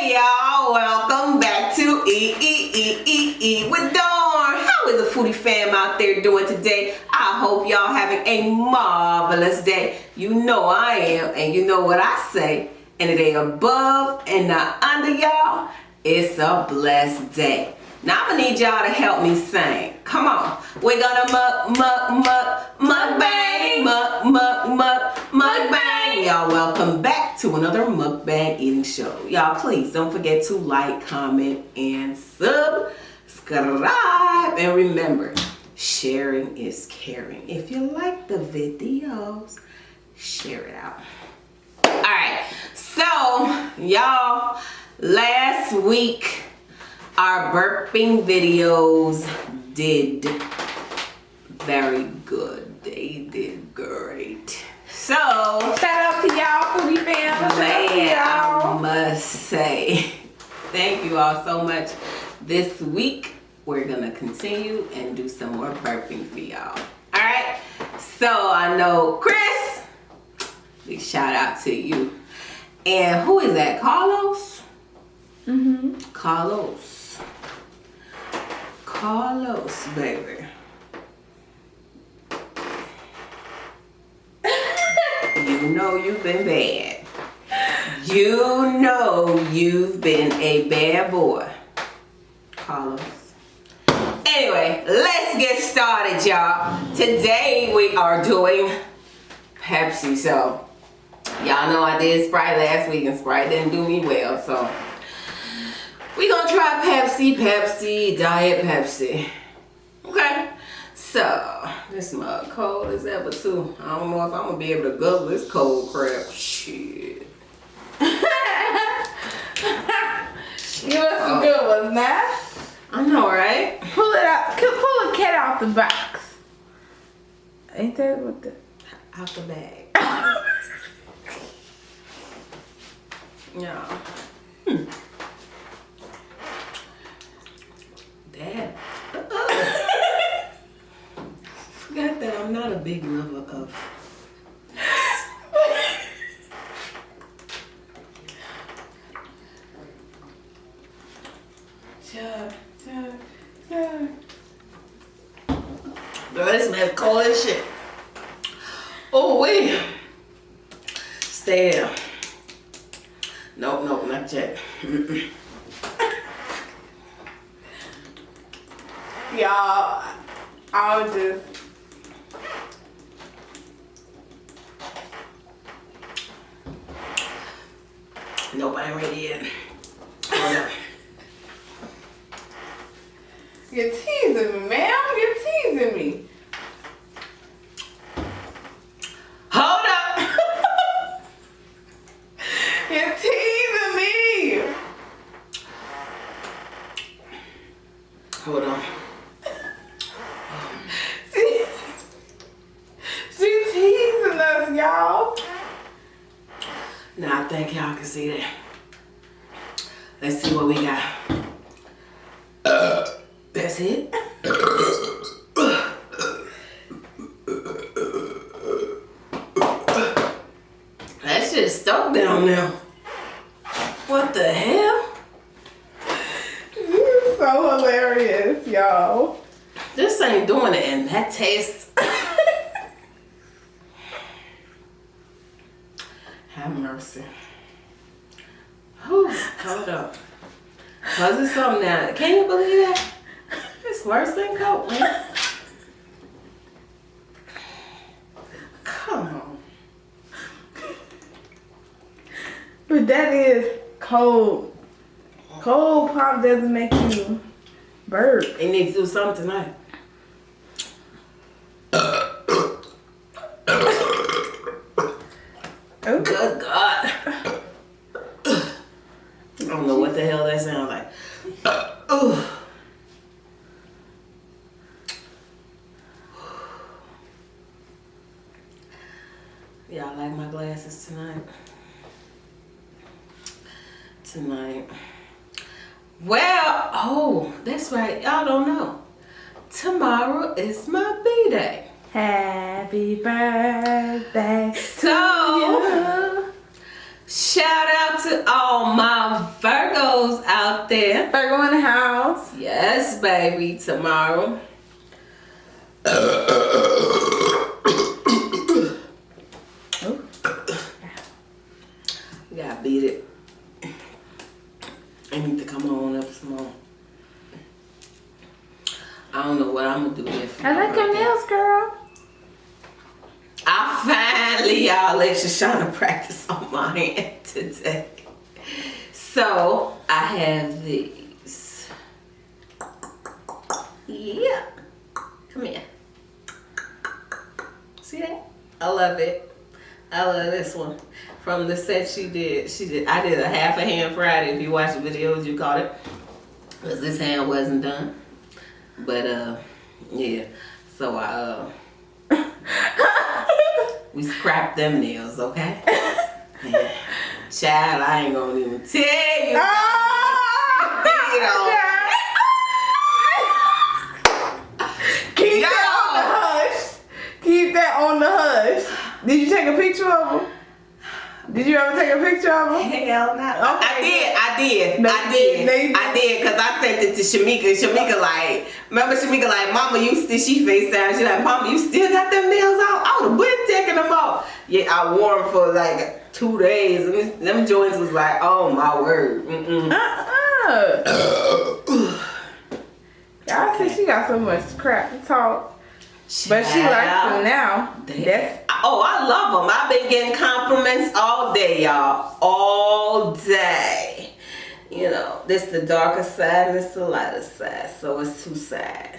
Hey y'all, welcome back to Eat with Dawn. How is the foodie fam out there doing today? I hope y'all having a marvelous day. You know I am, and you know what I say. And it ain't above and not under, y'all. It's a blessed day. Now I'm gonna need y'all to help me sing. Come on. We're gonna mukbang, mukbang. Y'all welcome back to another mukbang eating show. Y'all please don't forget to like, comment, and subscribe. And remember, sharing is caring. If you like the videos, share it out. Alright, so y'all, last week our burping videos did very good. They did great. So shout out to y'all, foodie fam. Man, I must say thank you all so much. This week we're gonna continue and do some more burping for y'all. Alright, so I know Chris, big shout out to you. And who is that? Carlos? Carlos, baby. You know you've been bad. You know you've been a bad boy, Carlos. Anyway, let's get started, y'all. Today we are doing Pepsi. So y'all know I did Sprite last week and Sprite didn't do me well. So we gonna try Pepsi, Diet Pepsi. Okay. So this mug cold as ever too. I don't know if I'm gonna be able to guzzle this cold crap. Shit. Give us some good ones now. I know, right? Pull it out. Pull a cat out the box. Ain't that what the? Out the bag. Yeah. Dad. Forgot that I'm not a big lover of. Girl, this man cold as shit. Oh wait. Stay there. Nope, not yet. Y'all, I'll just. Nope, I ain't ready yet. Hold up. You're teasing me, ma'am. You're teasing me. Hold up. You're teasing me. Hold on. She's teasing us, y'all. Now I think y'all can see that. Let's see what we got. That's it. That shit's stuck down there. What the hell? This is so hilarious, y'all. This ain't doing it, and that tastes. Have mercy. Whew, hold up. Cause it's something now. Can you believe that? It's worse than Coke, man. Come on. But that is cold. Cold pop doesn't make you burp. It needs to do something tonight. Oh. Good God. I don't know what the hell that sounds like. Y'all like my glasses tonight? Well, oh, that's right. Y'all don't know. Tomorrow is my B-Day. Happy birthday So, shout out to all my Virgo Virgos out there. Virgo in the house. Yes, baby. Tomorrow. You gotta beat it. I need to come on up some more. I don't know what I'm gonna do with. I like your nails, girl. I finally, y'all, let Shoshana practice on my hand today. So I have these. Yeah. Come here. See that? I love it. I love this one. From the set she did. I did a half a hand Friday. If you watch the videos, you caught it. Because this hand wasn't done. But yeah. So we scrapped them nails, okay? Yeah. Child, I ain't gonna even tell you. Keep that on the hush. Keep that on the hush. Did you take a picture of them? Did you ever take a picture of them? Hell no. Okay. I did, because I sent it to Shamika. Shamika like, remember Shamika like, Mama, she FaceTime. She like, Mama, you still got them nails out? I would have been taking them off. Yeah, I wore them for like 2 days. And them joints was like, oh my word. I think she got so much crap to talk. But she likes them now. Oh, I love them. I've been getting compliments all day, y'all. All day. You know, this the darker side and this the lighter side. So it's 2 sides.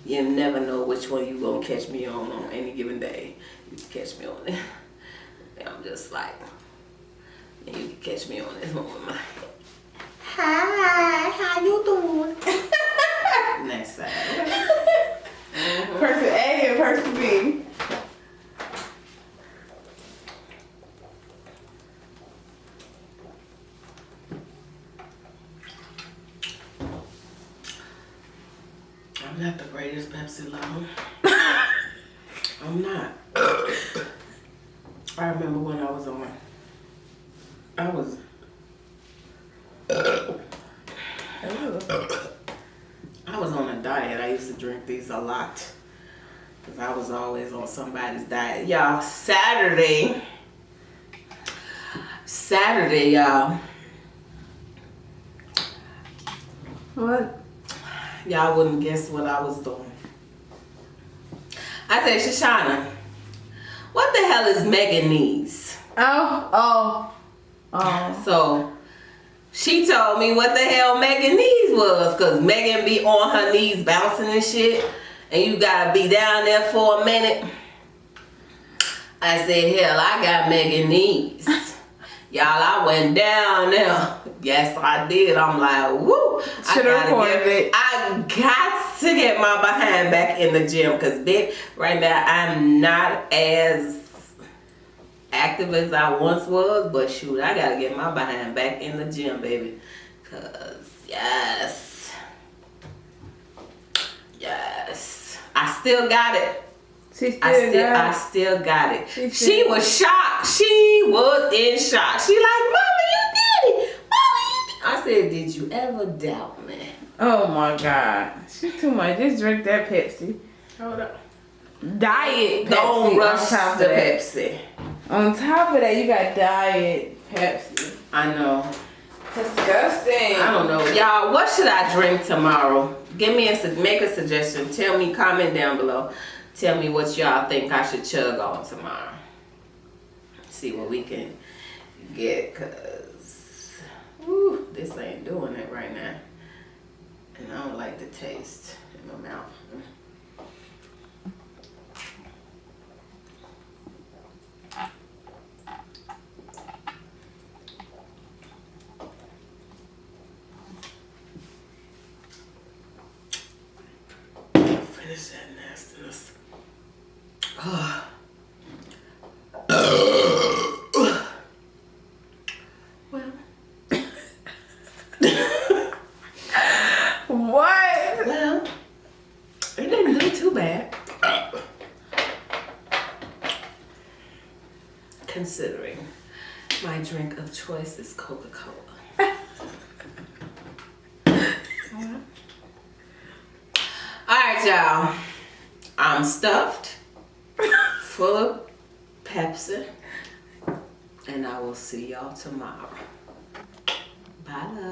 You never know which one you gonna catch me on any given day. You can catch me on it. And I'm just like, and you can catch me on this one with my hi, how you doing? Next side. Person A and person B. I'm not the greatest Pepsi lover. I'm not. I remember when I was on. I was on a diet. I used to drink these a lot. Because I was always on somebody's diet. Y'all, Saturday, y'all. What? Y'all wouldn't guess what I was doing. I said, Shoshana, what the hell is Meganese? Oh. So she told me what the hell Meganese was, because Megan be on her knees bouncing and shit, and you gotta be down there for a minute. I said, hell, I got Meganese. Y'all, I went down there. Yes, I did. I'm like, woo. I got to get my behind back in the gym, because right now I'm not as active as I once was, but shoot, I gotta get my behind back in the gym, baby. Cause yes, I still got it. I still got it. She was shocked. She was in shock. She like, Mama, you did it. Mama, you did it. I said, did you ever doubt me? Oh my God, she's too much. Just drink that Pepsi. Hold up. Diet Pepsi. Don't rush the Pepsi. On top of that, you got diet Pepsi. I know. Disgusting. I don't know. Y'all, what should I drink tomorrow? Make a suggestion. Tell me, comment down below. Tell me what y'all think I should chug on tomorrow. See what we can get, cause this ain't doing it right now. And I don't like the taste in my mouth. Finish that nastiness. Well. What? Well, it didn't do too bad. Considering my drink of choice is Coca-Cola. right, y'all. I'm stuffed, full of Pepsi, and I will see y'all tomorrow. Bye, love.